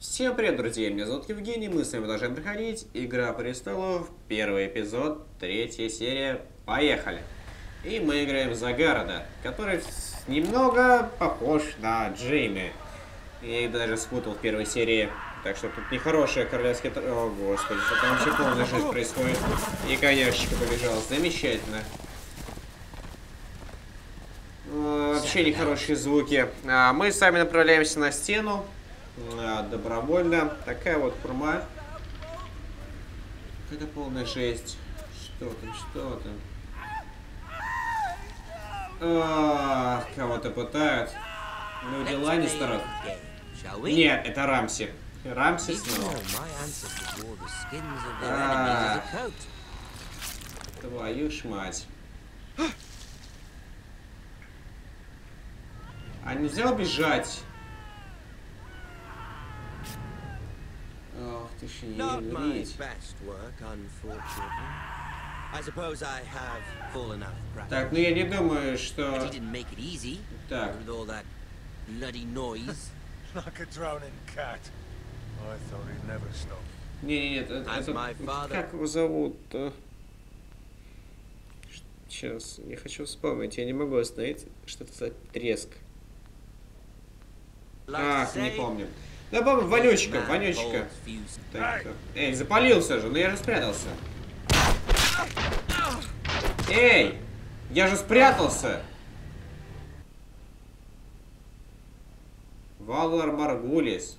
Всем привет, друзья! Меня зовут Евгений, мы с вами продолжаем проходить Игра престолов, первый эпизод, третья серия. Поехали! И мы играем за Гарода, который немного похож на Джейми. Я их даже спутал в первой серии. Так что тут нехорошая королевская... О, господи, что там вообще полная жизнь происходит. И конячка побежал. Замечательно. Вообще нехорошие звуки. Мы сами направляемся на стену. Добровольно. Такая вот курма. Это полная жесть. Что там? Кого-то пытают. Люди Ланнистеров. Нет, это Рамси. Рамси снова. Твою ж мать. А нельзя убежать? Ох ты ж не. Так, ну я не думаю, что... Так. Нет, это... Как его зовут-то? Сейчас, я хочу вспомнить, я не могу остановить, что-то за треск. Ах, не помню. Да, помню, вонючка. Так, эй, запалился же, но я же спрятался. Эй, я же спрятался. Валар Маргулис.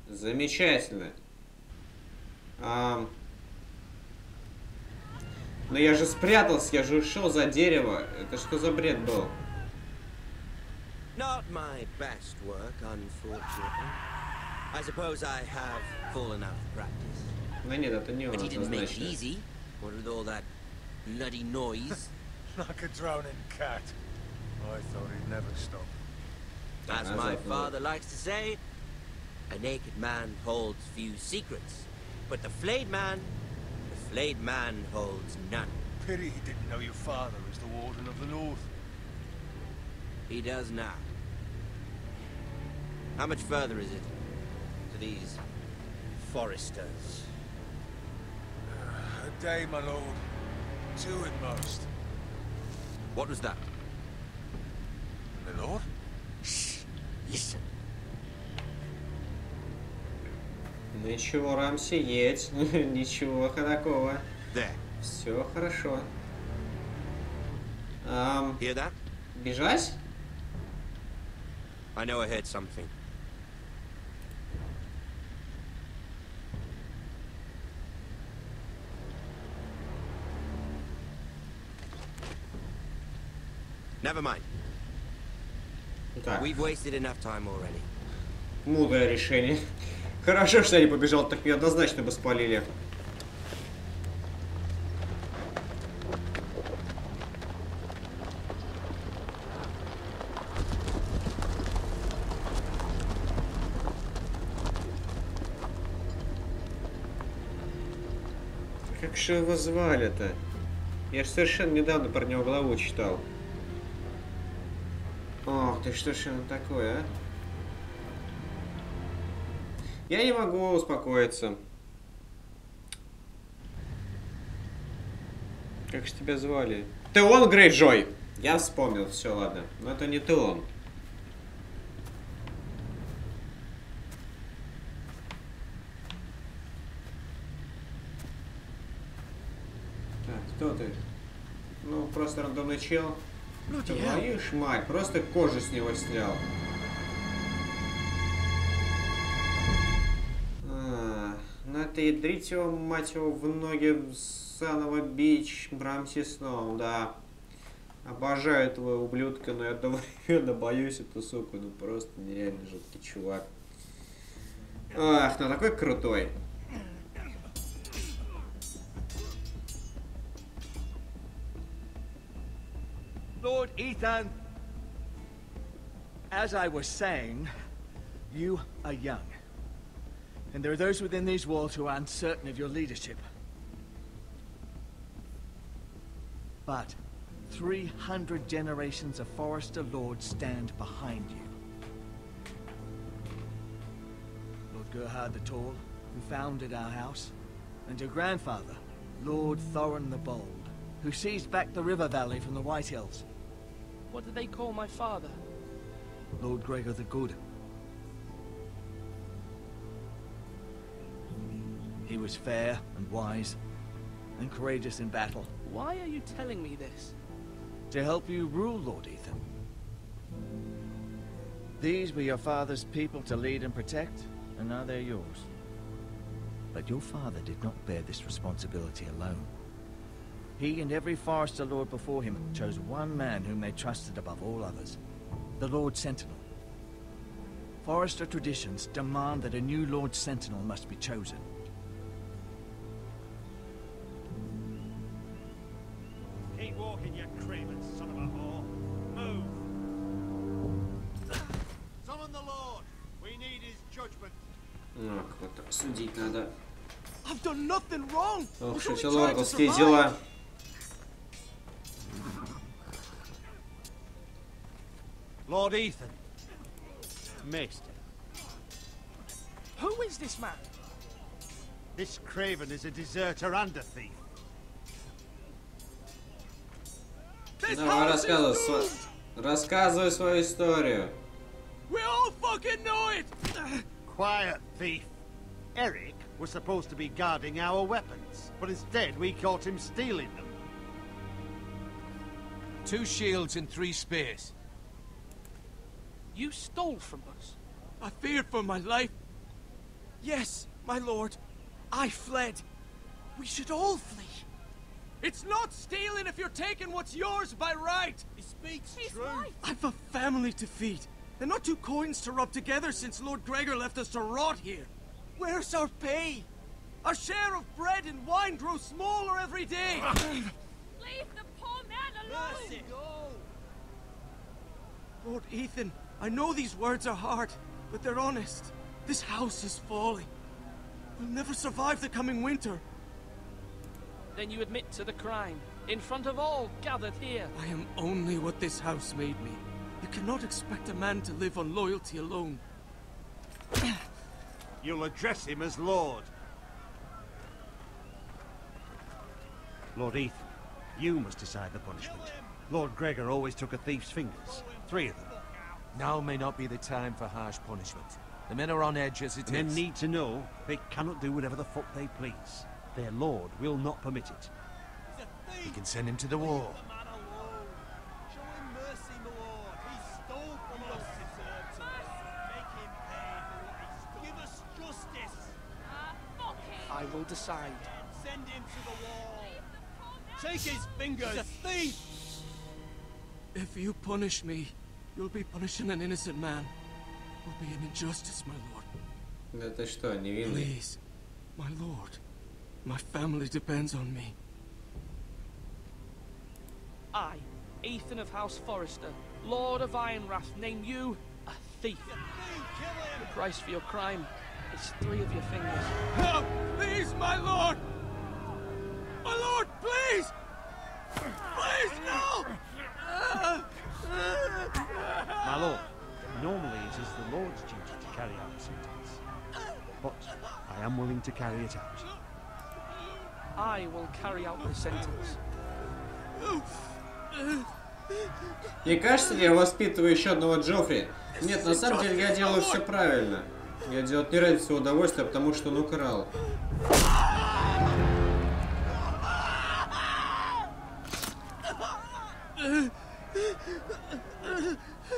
Замечательно. Но я же спрятался, я же ушел за дерево. Это что за бред был? Not my best work, unfortunately. I suppose I have fallen out of practice. Ну нет, это не он, But he didn't make it однозначно. easy. What with all that bloody noise? Like a drowning cat. I thought he'd never stop. As my father likes to say, a naked man holds few secrets, but the flayed man holds none. Pity he didn't know your father was the Warden of the North. He does now. How much further is it to these Forresters? A day, my lord. 2 at most. What was that? My lord? Shh. Listen. Ничего, Рамси, едь. Ничего такого. There. Все хорошо. Hear that? Бежать? I know I heard something. Never mind. Так, We've wasted enough time already. мудрое решение. Хорошо, что я не побежал, так меня однозначно бы спалили. Как же его звали-то? Я же совершенно недавно про него главу читал. Ох ты, что ж он такое, а? Я не могу успокоиться. Как же тебя звали? Ты он, Грейджой! Я вспомнил, все, ладно. Но это не ты он. Так, кто ты? Ну, просто рандомный чел. Твою ж мать, просто кожу с него снял. Ну это ядрить его, мать его, в ноги заново бич, Рамси снова, да. Обожаю этого ублюдка, но я одновременно боюсь эту суку, ну просто нереально жуткий чувак. Ах, ну такой крутой. Lord Ethan, as I was saying, you are young. And there are those within these walls who are uncertain of your leadership. But 300 generations of Forrester lords stand behind you. Gerhard the Tall, who founded our house, and your grandfather, Lord Thorin the Bold, who seized back the river valley from the White Hills. What did they call my father? Lord Gregor the Good. He was fair and wise, and courageous in battle. Why are you telling me this? To help you rule, Lord Ethan. These were your father's people to lead and protect, and now they're yours. But your father did not bear this responsibility alone. He and every Forrester lord before him chose one man whom they trusted above all others, the Lord Sentinel. Forrester traditions demand that a new Lord Sentinel must be chosen. Keep walking, you craven son of a whore. Move. Summon the Lord. We need his judgment. Ну, кого-то судить надо. I've done nothing wrong. Ох, что лордовские дела. Lord Ethan. Maester. Who is this man? This craven is a deserter and a thief. Давай рассказывай свою историю. We all fucking know it. Quiet, thief. Eric was supposed to be guarding our weapons, but instead we caught him stealing them. 2 shields and 3 spears. You stole from us. I feared for my life. Yes, my lord. I fled. We should all flee. It's not stealing if you're taking what's yours by right. He speaks true. Right. I've a family to feed. They're not 2 coins to rub together since Lord Gregor left us to rot here. Where's our pay? Our share of bread and wine grows smaller every day. Leave the poor man alone! Mercy. Lord Ethan, I know these words are hard, but they're honest. This house is falling. We'll never survive the coming winter. Then you admit to the crime, in front of all gathered here. I am only what this house made me. You cannot expect a man to live on loyalty alone. You'll address him as Lord. Lord Ethan, you must decide the punishment. Lord Gregor always took a thief's fingers. 3 of them. Now may not be the time for harsh punishment. The men are on edge as it is. Men need to know they cannot do whatever the fuck they please. Their lord will not permit it. We can send him to the war. Show him mercy, my lord. He stole from us. Make him pay for what he stole. Give us justice. Fuck him! I will decide. Send him to the wall. Leave the poor man Take his fingers. He's a thief. If you punish me, you'll be punishing an innocent man. It will be an injustice, my lord. Это что, невинный? Please, my lord. My family depends on me. I, Ethan of House Forrester, Lord of Ironwrath, name you a thief. The price for your crime is 3 of your fingers. Help! Please, my lord! My lord, please! Please, no! My lord, normally it is the lord's duty to carry out the sentence. But I am willing to carry it out. I will carry out the sentence. Мне кажется, я воспитываю еще одного Джоффри. Нет, на самом деле я делаю все правильно. Я делаю не ради своего удовольствия, а потому что он украл.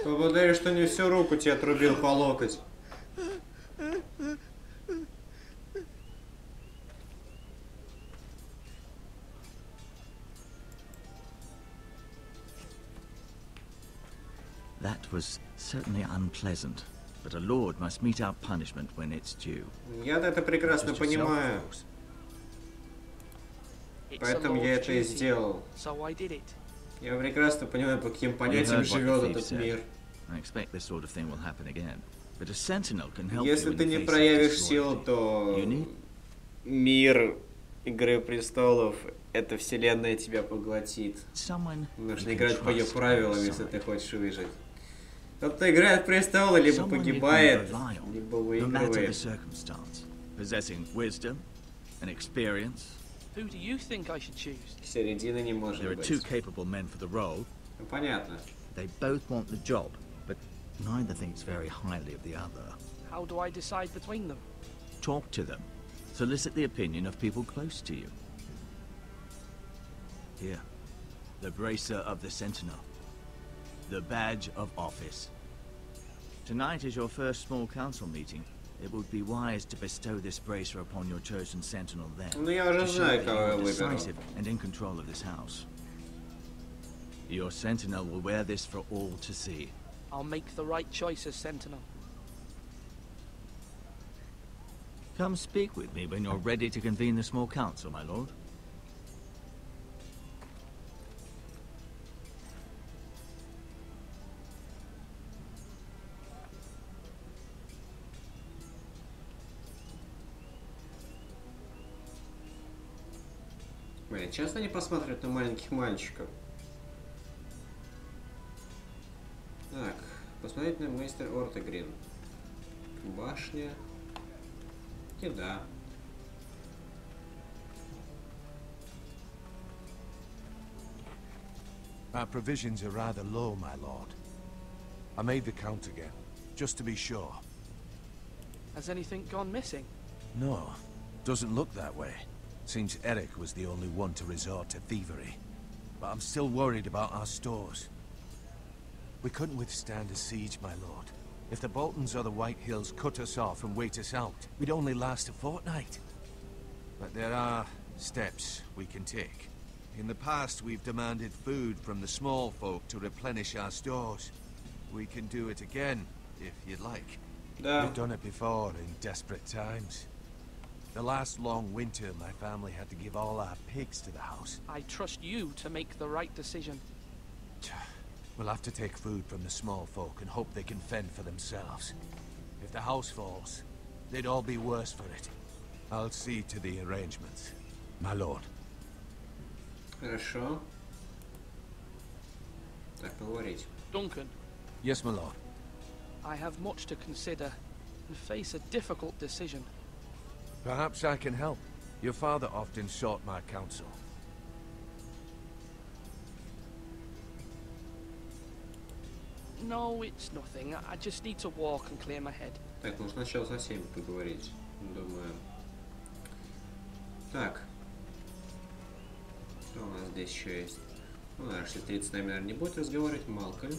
Поблагодари, что не всю руку тебе отрубил по локоть. That was certainly unpleasant, but a lord must mete out punishment when it's due. Я это прекрасно понимаю. Поэтому я это и сделал. So I did it. Я прекрасно понимаю, по каким понятиям живет этот мир. I expect this sort of thing will happen again. But a sentinel can help you. Если ты не проявишь силу, то мир Игры престолов, эта вселенная тебя поглотит. Нужно играть по ее правилам, если ты хочешь выжить. Кто-то играет в престолы, либо Someone you can погибает, rely on, либо no matter the выигрывает. circumstance, possessing wisdom and experience. Who do you think I should choose? Середины не может There are быть. two capable men for the role. Ну, понятно. They both want the job, but neither thinks very highly of the other. How do I decide between them? Talk to them. Solicit the opinion of people close to you. Here, the bracer of the Sentinel. The badge of office. Tonight is your first small council meeting. It would be wise to bestow this bracer upon your chosen Sentinel then. Ну, я уже to show знаю, that кого you я are выберу. decisive and in control of this house. Your Sentinel will wear this for all to see. I'll make the right choice as Sentinel. Come speak with me when you're ready to convene the small council, my lord. Блин, часто они посмотрят на маленьких мальчиков. Так, посмотреть на мистер Ортегрин. Башня. Еда. Our provisions are rather low, my lord. I made the count again, just to be sure. Has anything gone missing? No, doesn't look that way. Seems Eric was the only one to resort to thievery. But I'm still worried about our stores. We couldn't withstand a siege, my lord. If the Boltons or the White Hills cut us off and wait us out, we'd only last a fortnight. But there are steps we can take. In the past, we've demanded food from the small folk to replenish our stores. We can do it again, if you'd like. Да. We've done it before in desperate times. The last long winter, my family had to give all our pigs to the house. I trust you to make the right decision. We'll have to take food from the small folk and hope they can fend for themselves. If the house falls, they'd all be worse for it. I'll see to the arrangements, my lord. Хорошо. Так, поговорить. Duncan, Yes, my lord. I have much to consider and face a difficult decision. Perhaps I can help. Your father often sought my counsel. No, it's nothing. I just need to walk and clear my head. Так, ну сначала со всеми поговорить, думаю. Так. Что у нас здесь еще есть? Ну, наш сестрица с нами, наверное, не будет разговаривать. Малкольм.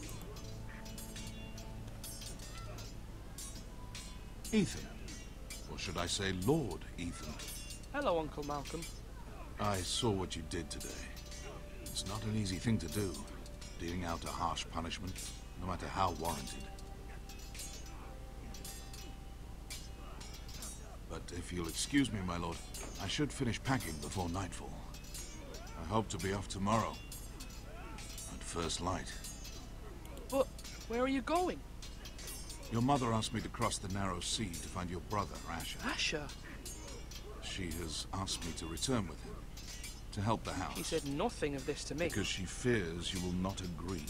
Ethan. Or should I say Lord Ethan? Hello, Uncle Malcolm. I saw what you did today. It's not an easy thing to do, dealing out a harsh punishment, no matter how warranted. But if you'll excuse me, my lord, I should finish packing before nightfall. I hope to be off tomorrow, at first light. But where are you going? Your mother asked me to cross the narrow sea to find your brother, Asher. Asher? She has asked me to return with him, to help the house. She said nothing of this to me. Because she fears you will not agree.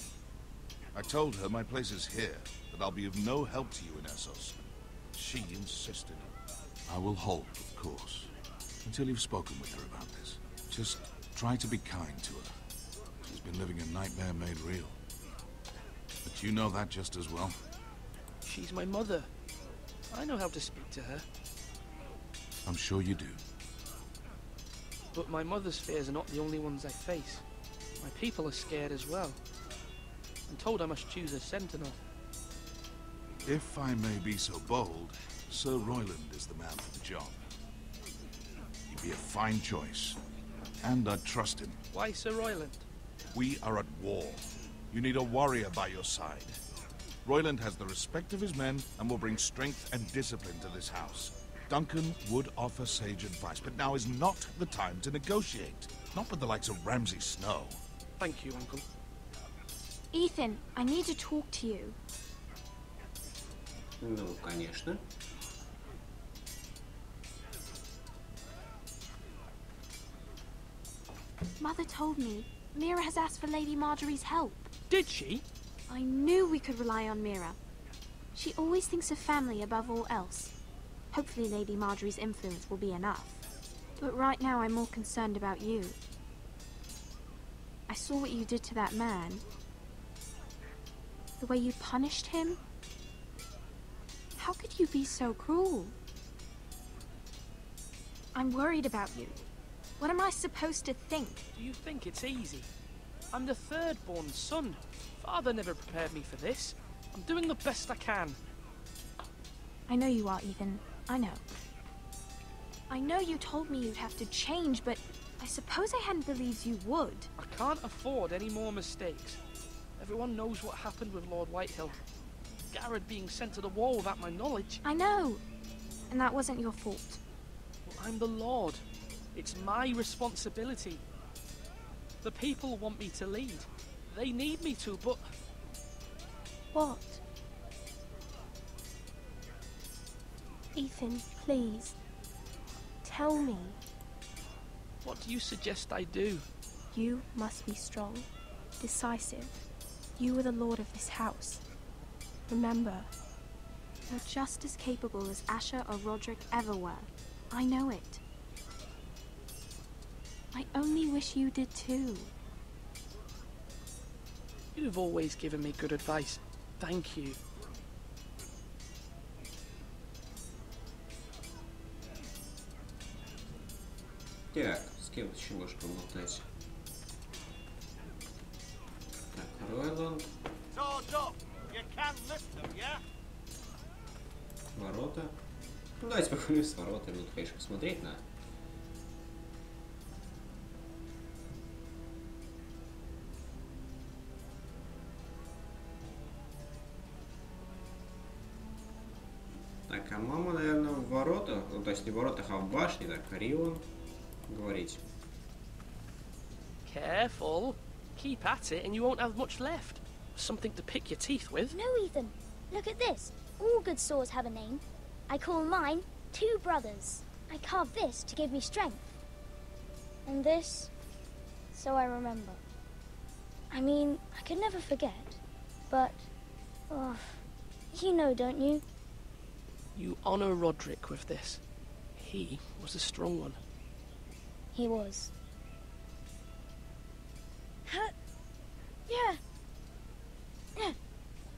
I told her my place is here, that I'll be of no help to you in Essos. She insisted. I will hold, of course, until you've spoken with her about this. Just try to be kind to her. She's been living a nightmare made real. But you know that just as well. She's my mother. I know how to speak to her. I'm sure you do. But my mother's fears are not the only ones I face. My people are scared as well. I'm told I must choose a sentinel. If I may be so bold, Sir Royland is the man for the job. He'd be a fine choice. And I'd trust him. Why Sir Royland? We are at war. You need a warrior by your side. Royland has the respect of his men and will bring strength and discipline to this house. Duncan would offer sage advice, but now is not the time to negotiate. Not with the likes of Ramsay Snow. Thank you, Uncle. Ethan, I need to talk to you. Ну, конечно. Mother told me Mira has asked for Lady Marjorie's help. Did she? I knew we could rely on Mira. She always thinks of family above all else. Hopefully Lady Marjorie's influence will be enough. But right now I'm more concerned about you. I saw what you did to that man. The way you punished him. How could you be so cruel? I'm worried about you. What am I supposed to think? Do you think it's easy? I'm the third-born son. Father never prepared me for this. I'm doing the best I can. I know you are, Ethan. I know. I know you told me you'd have to change, but I suppose I hadn't believed you would. I can't afford any more mistakes. Everyone knows what happened with Lord Whitehill. Garrett being sent to the wall without my knowledge. I know. And that wasn't your fault. Well, I'm the Lord. It's my responsibility. The people want me to lead. They need me to, but... What? Ethan, please. Tell me. What do you suggest I do? You must be strong, decisive. You are the lord of this house. Remember, you're just as capable as Asher or Roderick ever were. I know it. I only wish you did too. You've always given me good advice. Thank you. Так, с кем еще можешь поболтать? Так, Ройланд. Ворота. Ну давайте поговорим с воротами, тут, конечно, посмотреть надо. Так, а мама, наверное, в воротах, ну, то есть не в воротах, а в башне, так, Рион, говорить. Careful. Keep at it and you won't have much left. Something to pick your teeth with. No, Ethan. Look at this. All good swords have a name. I call mine Two Brothers. I carved this to give me strength. And this, so I remember. I mean, I could never forget. But, oh, you know, don't you? You honor Roderick with this. He was a strong one. He was. Yeah.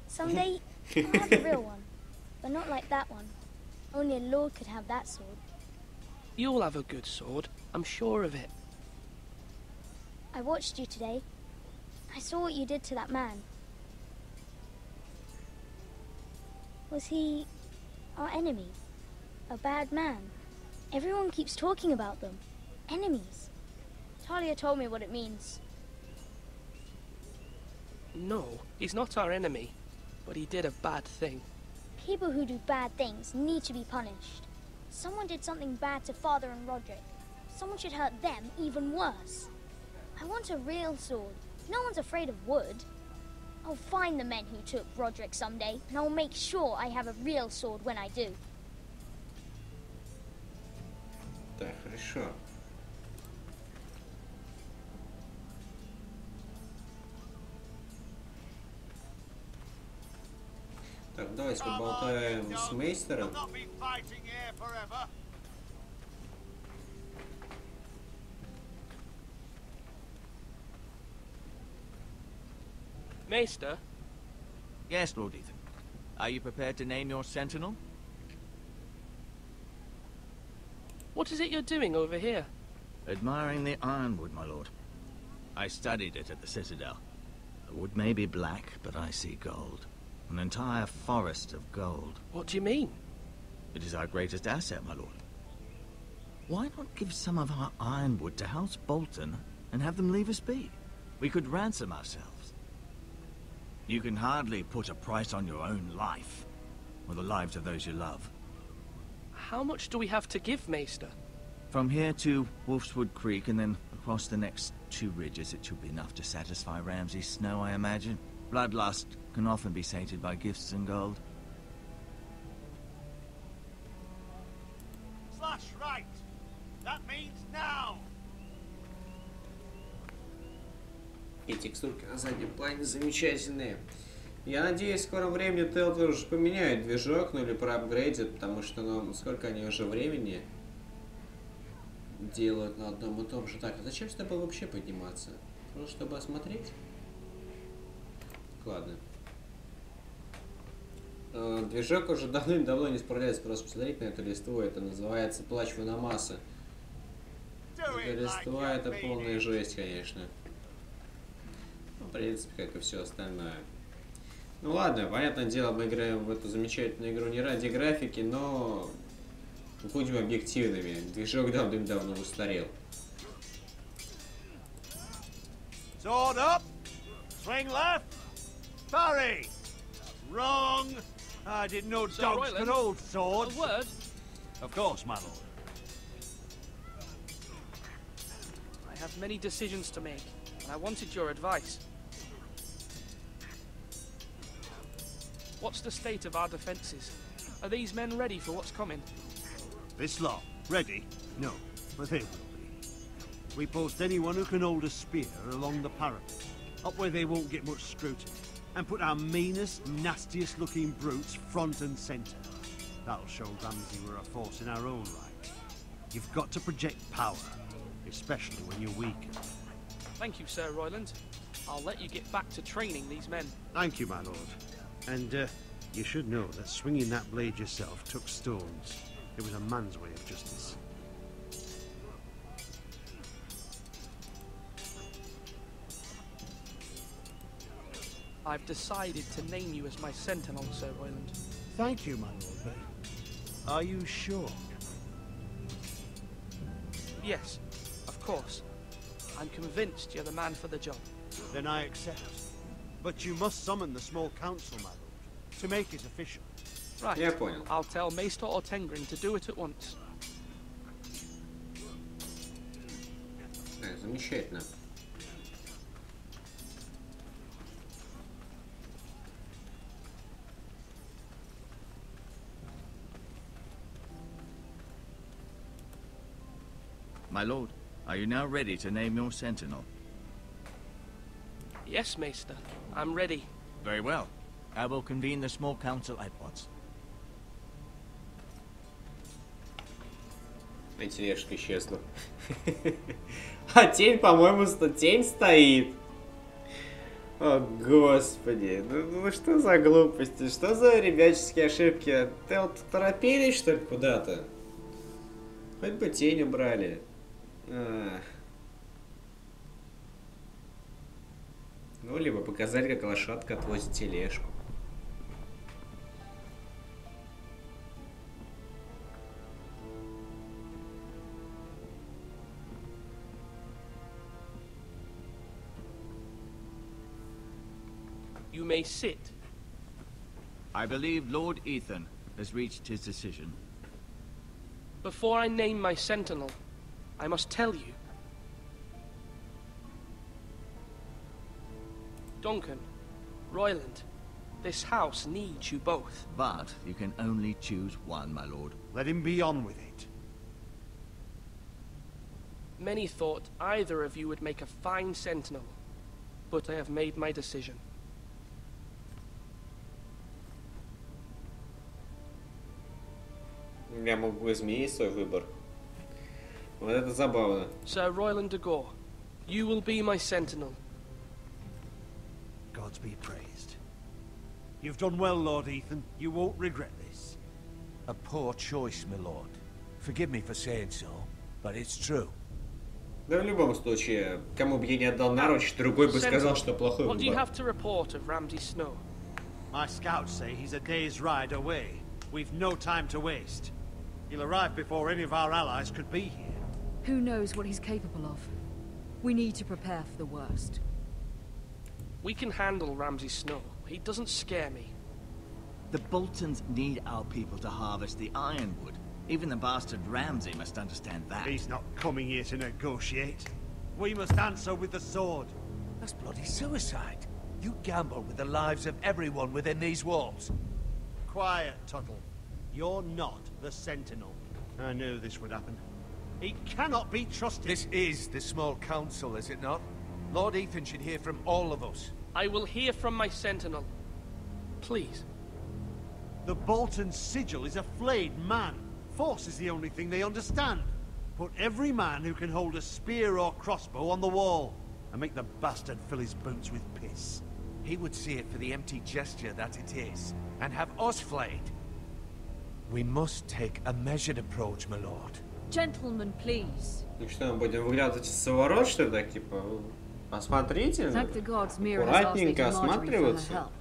Someday, I'll have a real one. But not like that one. Only a lord could have that sword. You'll have a good sword. I'm sure of it. I watched you today. I saw what you did to that man. Was he our enemy? A bad man? Everyone keeps talking about them. Enemies. Talia told me what it means. No, he's not our enemy. But he did a bad thing. People who do bad things need to be punished. Someone did something bad to Father and Roderick. Someone should hurt them even worse. I want a real sword. No one's afraid of wood. I'll find the men who took Roderick someday, and I'll make sure I have a real sword when I do. Так, хорошо. Так, давайте поболтаем с мейстером. Maester? Yes, Lord Ethan. Are you prepared to name your sentinel? What is it you're doing over here? Admiring the ironwood, my lord. I studied it at the Citadel. The wood may be black, but I see gold. An entire forest of gold. What do you mean? It is our greatest asset, my lord. Why not give some of our ironwood to House Bolton and have them leave us be? We could ransom ourselves. You can hardly put a price on your own life, or the lives of those you love. How much do we have to give, Maester? From here to Wolfswood Creek and then across the next 2 ridges, it should be enough to satisfy Ramsay Snow, I imagine. Bloodlust can often be sated by gifts and gold. / right. That means now. И текстурки на заднем плане замечательные. Я надеюсь, в скором времени Telltale уже поменяют движок, ну или проапгрейдят, потому что, ну, сколько они уже времени делают на одном и том же. Так, а зачем с тобой вообще подниматься? Просто чтобы осмотреть? Ладно. Движок уже давным-давно не справляется. Просто посмотреть на эту листву. Это называется плач Ваномаса. Эта листва это полная жесть, конечно. Ну, в принципе, как и все остальное. Ну ладно, понятное дело, мы играем в эту замечательную игру не ради графики, но будем объективными. Движок давным-давно устарел. Sword up! Swing left! Parry! Wrong! I didn't know dogs could hold swords. A word? Of course, my lord. I have many decisions to make, and I wanted your advice. What's the state of our defences? Are these men ready for what's coming? This lot, ready? No, but they will be. We post anyone who can hold a spear along the parapet, up where they won't get much scrutiny, and put our meanest, nastiest looking brutes front and centre. That'll show Ramsay we're a force in our own right. You've got to project power, especially when you're weakened. Thank you, Sir Royland. I'll let you get back to training these men. Thank you, my lord. And, you should know that swinging that blade yourself took stones. It was a man's way of justice. I've decided to name you as my sentinel, Sir Royland. Thank you, my lord, but are you sure? Yes, of course. I'm convinced you're the man for the job. Then I accept. But you must summon the small council, my lord, to make it official. Right. Я понял. I'll tell Maester Ortengrin to do it at once. Замечательно. My lord, are you now ready to name your sentinel? Yes, Maester. I'm ready. Very well. I will convene the small council at once. И тележка исчезла. А тень, по-моему, тень стоит. О, господи. Ну что за глупости? Что за ребяческие ошибки? Торопились, что ли, куда-то? Хоть бы тень убрали. Ну, либо показали, как лошадка отвозит тележку. You may sit. I believe Lord Ethan has reached his decision. Before I name my sentinel, I must tell you. Duncan, Royland, this house needs you both. But you can only choose one, my lord. Let him be on with it. Many thought either of you would make a fine sentinel, but I have made my decision. Я могу изменить свой выбор. Вот это забавно. Sir Royland de Gore, you will be my sentinel. Gods be praised. You've done well, Lord Ethan. You won't regret this. A poor choice, my lord. Forgive me for saying so, but it's true. Да в любом случае, кому бы я не отдал наруч, другой бы сказал, что плохой What do you выбор. have to report of Ramsay Snow? My scouts say he's a day's ride away. We've no time to waste. He'll arrive before any of our allies could be here. Who knows what he's capable of? We need to prepare for the worst. We can handle Ramsay Snow. He doesn't scare me. The Boltons need our people to harvest the ironwood. Even the bastard Ramsay must understand that. He's not coming here to negotiate. We must answer with the sword. That's bloody suicide. You gamble with the lives of everyone within these walls. Quiet, Tuttle. You're not the Sentinel. I knew this would happen. He cannot be trusted. This is the small council, is it not? Lord Ethan should hear from all of us. I will hear from my sentinel. please. The Bolton sigil is a flayed man. Force is the only thing they understand. Put every man who can hold a spear or crossbow on the wall, and make the bastard fill his boots with piss. He would see it for the empty gesture that it is, and have us flayed. We must take a measured approach, my lord. Gentlemen, please. Ну что, мы будем выглядывать из ворот, что ли, так, типа, осмотрительно, Thank the gods Mira has asked Lady аккуратненько Marjorie for her осматриваться? help.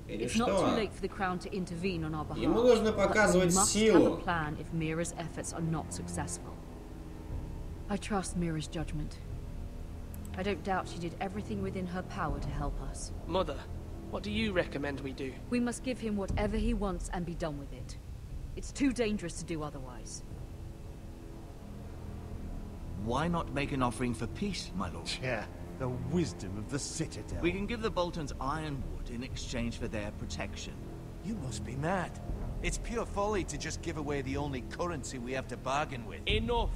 Или It's not too что? late for the crown to intervene on our behalf. Ему нужно but we показывать must have силу. a plan if Mira's efforts are not successful. I trust Mira's judgment. I don't doubt she did everything within her power to help us. Mother, what do you recommend we do? We must give him whatever he wants and be done with it. It's too dangerous to do otherwise. Why not make an offering for peace, my lord? Yeah, the wisdom of the Citadel. We can give the Boltons ironwood in exchange for their protection. You must be mad. It's pure folly to just give away the only currency we have to bargain with. Enough!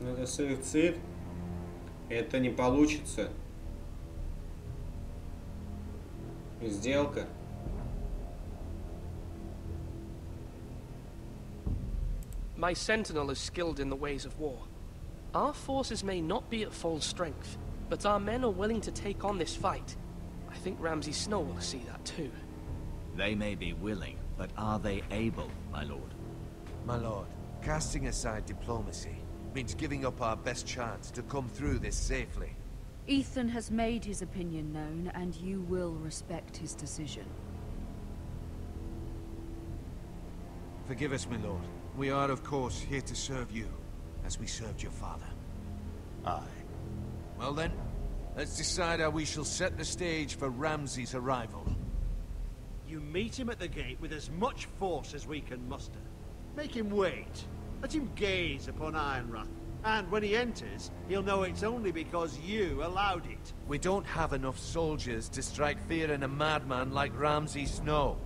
Ну, это суицид. Это не получится. Сделка. My sentinel is skilled in the ways of war. Our forces may not be at full strength, but our men are willing to take on this fight. I think Ramsay Snow will see that too. They may be willing, but are they able, my lord? My lord, casting aside diplomacy means giving up our best chance to come through this safely. Ethan has made his opinion known, and you will respect his decision. Forgive us, my lord. We are, of course, here to serve you, as we served your father. Aye. Well then, let's decide how we shall set the stage for Ramsay's arrival. You meet him at the gate with as much force as we can muster. Make him wait. Let him gaze upon Ironrath. And when he enters, he'll know it's only because you allowed it. We don't have enough soldiers to strike fear in a madman like Ramsay Snow.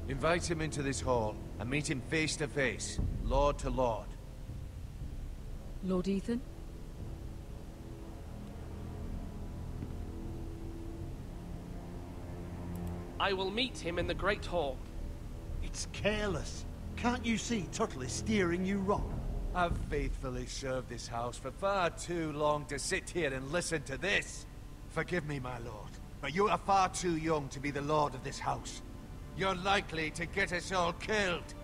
Invite him into this hall, and meet him face to face, lord to lord. Lord Ethan? I will meet him in the Great Hall. It's careless. Can't you see Tuttle is steering you wrong? I've faithfully served this house for far too long to sit here and listen to this. Forgive me, my lord, but you are far too young to be the lord of this house. You're likely to get us all killed.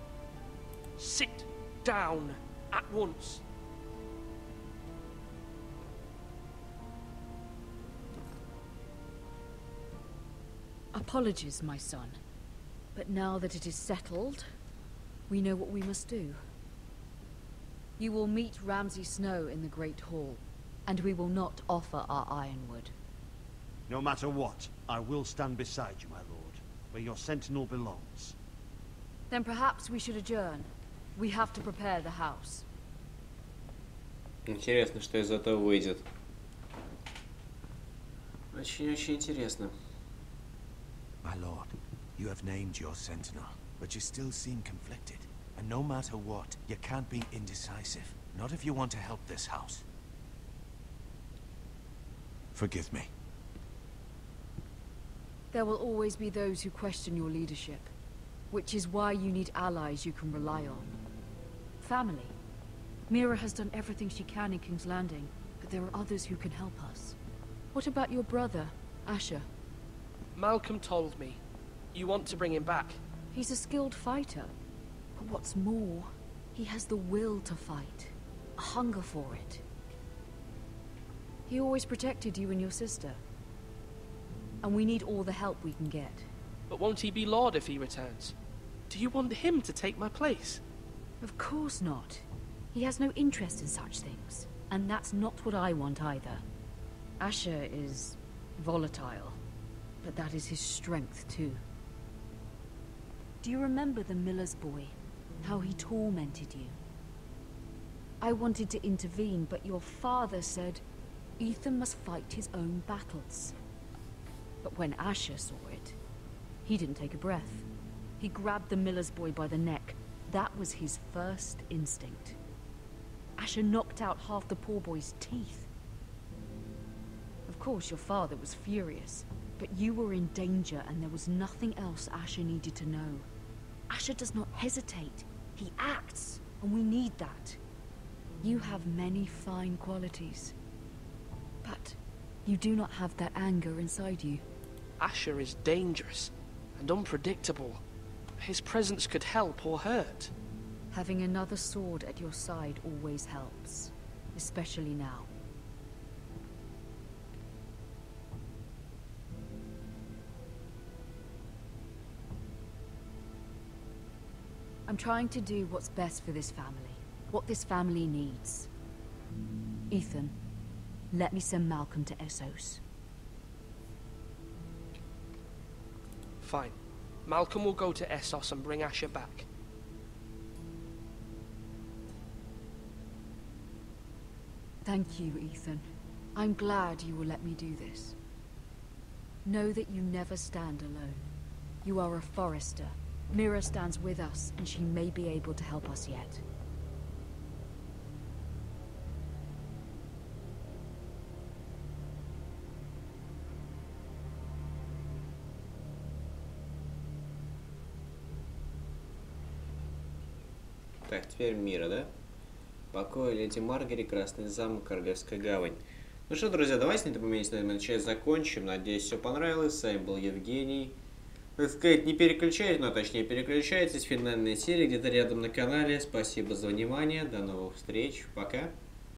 Sit down at once. Apologies, my son. But now that it is settled, we know what we must do. You will meet Ramsay Snow in the Great Hall, and we will not offer our ironwood. No matter what, I will stand beside you, my lord, where your sentinel belongs. Then perhaps we should adjourn. We have to prepare the house. Интересно, что из этого выйдет. Очень-очень интересно. My lord, you have named your sentinel, but you still seem conflicted. And no matter what, you can't be indecisive. Not if you want to help this house. Forgive me. There will always be those who question your leadership, which is why you need allies you can rely on. Family. Mira has done everything she can in King's Landing, but there are others who can help us. What about your brother, Asher? Malcolm told me. You want to bring him back. He's a skilled fighter. But what's more, he has the will to fight. A hunger for it. He always protected you and your sister. And we need all the help we can get. But won't he be Lord if he returns? Do you want him to take my place? Of course not. He has no interest in such things. And that's not what I want either. Asher is volatile. But that is his strength too. Do you remember the miller's boy? How he tormented you? I wanted to intervene, but your father said Ethan must fight his own battles. But when Asher saw it, he didn't take a breath. He grabbed the miller's boy by the neck. That was his first instinct. Asher knocked out half the poor boy's teeth. Of course, your father was furious, but you were in danger and there was nothing else Asher needed to know. Asher does not hesitate. He acts, and we need that. You have many fine qualities, but you do not have that anger inside you. Asher is dangerous and unpredictable. His presence could help or hurt. Having another sword at your side always helps, especially now. I'm trying to do what's best for this family, what this family needs. Ethan, let me send Malcolm to Essos. Fine. Malcolm will go to Essos and bring Asher back. Thank you, Ethan. I'm glad you will let me do this. Know that you never stand alone. You are a Forrester. Mira stands with us, and she may be able to help us yet. Так, теперь Мира, да? Покой леди Маргари, Красный замок, Королевская гавань. Ну что, друзья, давайте на этом моменте, наверное, часть закончим. Надеюсь, все понравилось. С вами был Евгений. Так сказать, не переключайтесь, но точнее переключайтесь. Финальная серия где-то рядом на канале. Спасибо за внимание. До новых встреч. Пока.